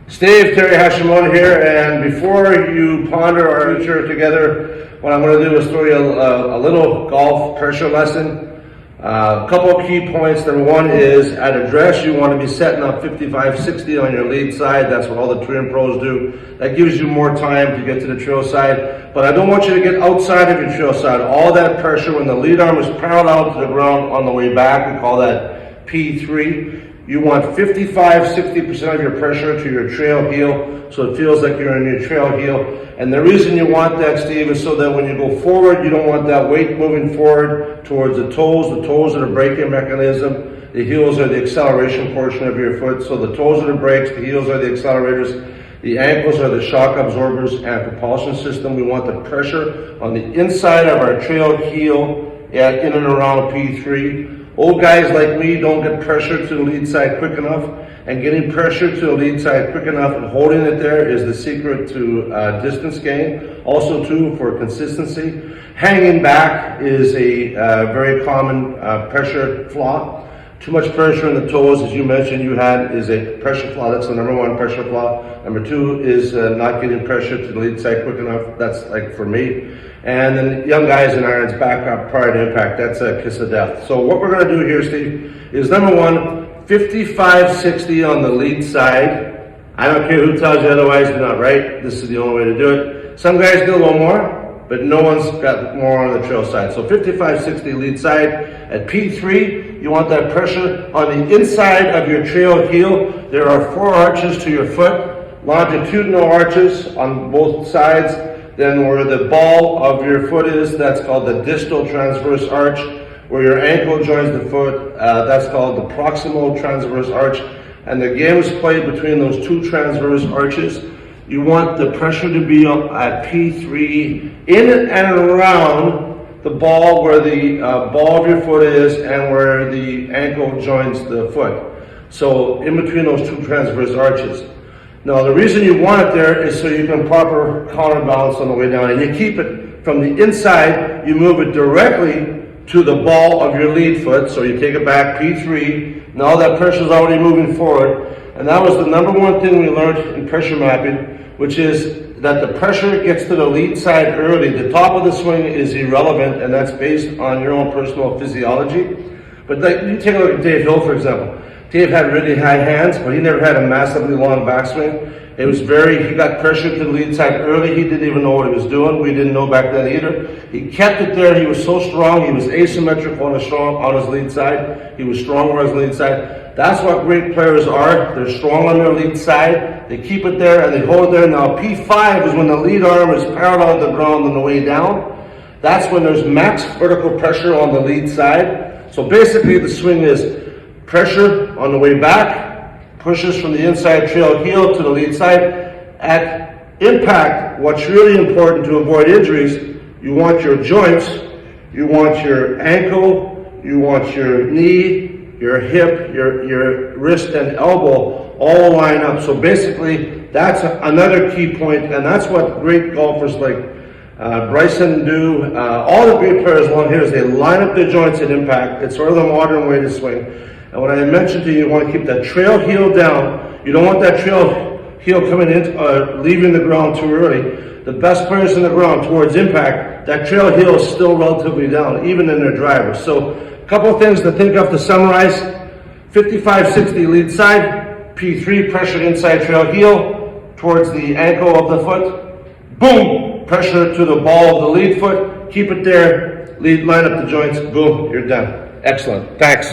Steve, Terry Hashimoto here, and before you ponder our future together, what I'm going to do is throw you a little golf pressure lesson. A couple of key points. Number one is at address, you want to be setting up 55-60 on your lead side. That's what all the touring pros do. That gives you more time to get to the trail side. But I don't want you to get outside of your trail side. All that pressure, when the lead arm is parallel to the ground on the way back, we call that P3. You want 55-60% of your pressure to your trail heel, so it feels like you're in your trail heel. And the reason you want that, Steve, is so that when you go forward, you don't want that weight moving forward towards the toes. The toes are the braking mechanism. The heels are the acceleration portion of your foot. So the toes are the brakes, the heels are the accelerators. The ankles are the shock absorbers and propulsion system. We want the pressure on the inside of our trail heel at in and around P3. Old guys like me don't get pressure to the lead side quick enough, and getting pressure to the lead side quick enough and holding it there is the secret to distance gain. Also too, for consistency. Hanging back is a very common pressure flaw. Too much pressure in the toes, as you mentioned you had, is a pressure flaw. That's the number one pressure flaw. Number two is not getting pressure to the lead side quick enough. That's like for me. And then young guys in irons back up prior to impact. That's a kiss of death. So what we're going to do here, Steve, is number one, 55-60 on the lead side. I don't care who tells you otherwise, you're not right. This is the only way to do it. Some guys get a little more, but no one's got more on the trail side. So 55-60 lead side. At P3, you want that pressure on the inside of your trail heel. There are 4 arches to your foot, longitudinal arches on both sides. Then where the ball of your foot is, that's called the distal transverse arch. Where your ankle joins the foot, that's called the proximal transverse arch. And the game is played between those 2 transverse arches. You want the pressure to be up at P3 in and around the ball where the ball of your foot is and where the ankle joins the foot. So in between those 2 transverse arches. Now the reason you want it there is so you can proper counterbalance on the way down. And you keep it from the inside, you move it directly to the ball of your lead foot. So you take it back, P3. Now that pressure is already moving forward. And that was the number one thing we learned in pressure mapping, which is that the pressure gets to the lead side early. The top of the swing is irrelevant, and that's based on your own personal physiology. But like, you take a look at Dave Hill, for example. Dave had really high hands, but he never had a massively long backswing. It was he got pressure to the lead side early. He didn't even know what he was doing. We didn't know back then either. He kept it there. He was so strong. He was asymmetric on his lead side. He was strong on his lead side. That's what great players are. They're strong on their lead side. They keep it there and they hold it there. Now P5 is when the lead arm is parallel to the ground on the way down. That's when there's max vertical pressure on the lead side. So basically the swing is pressure on the way back, pushes from the inside trail heel to the lead side. At impact, what's really important to avoid injuries, you want your joints, you want your ankle, you want your knee, your hip, your wrist and elbow all line up. So basically, that's another key point, and that's what great golfers like Bryson do. All the great players along here is they line up their joints at impact. It's sort of the modern way to swing. And when I mentioned to you, you want to keep that trail heel down. You don't want that trail heel coming in, leaving the ground too early. The best players in the ground towards impact, that trail heel is still relatively down, even in their drivers. So a couple of things to think of to summarize. 55-60 lead side, P3 pressure inside trail heel towards the ankle of the foot. Boom, pressure to the ball of the lead foot. Keep it there, line up the joints, boom, you're done. Excellent, thanks.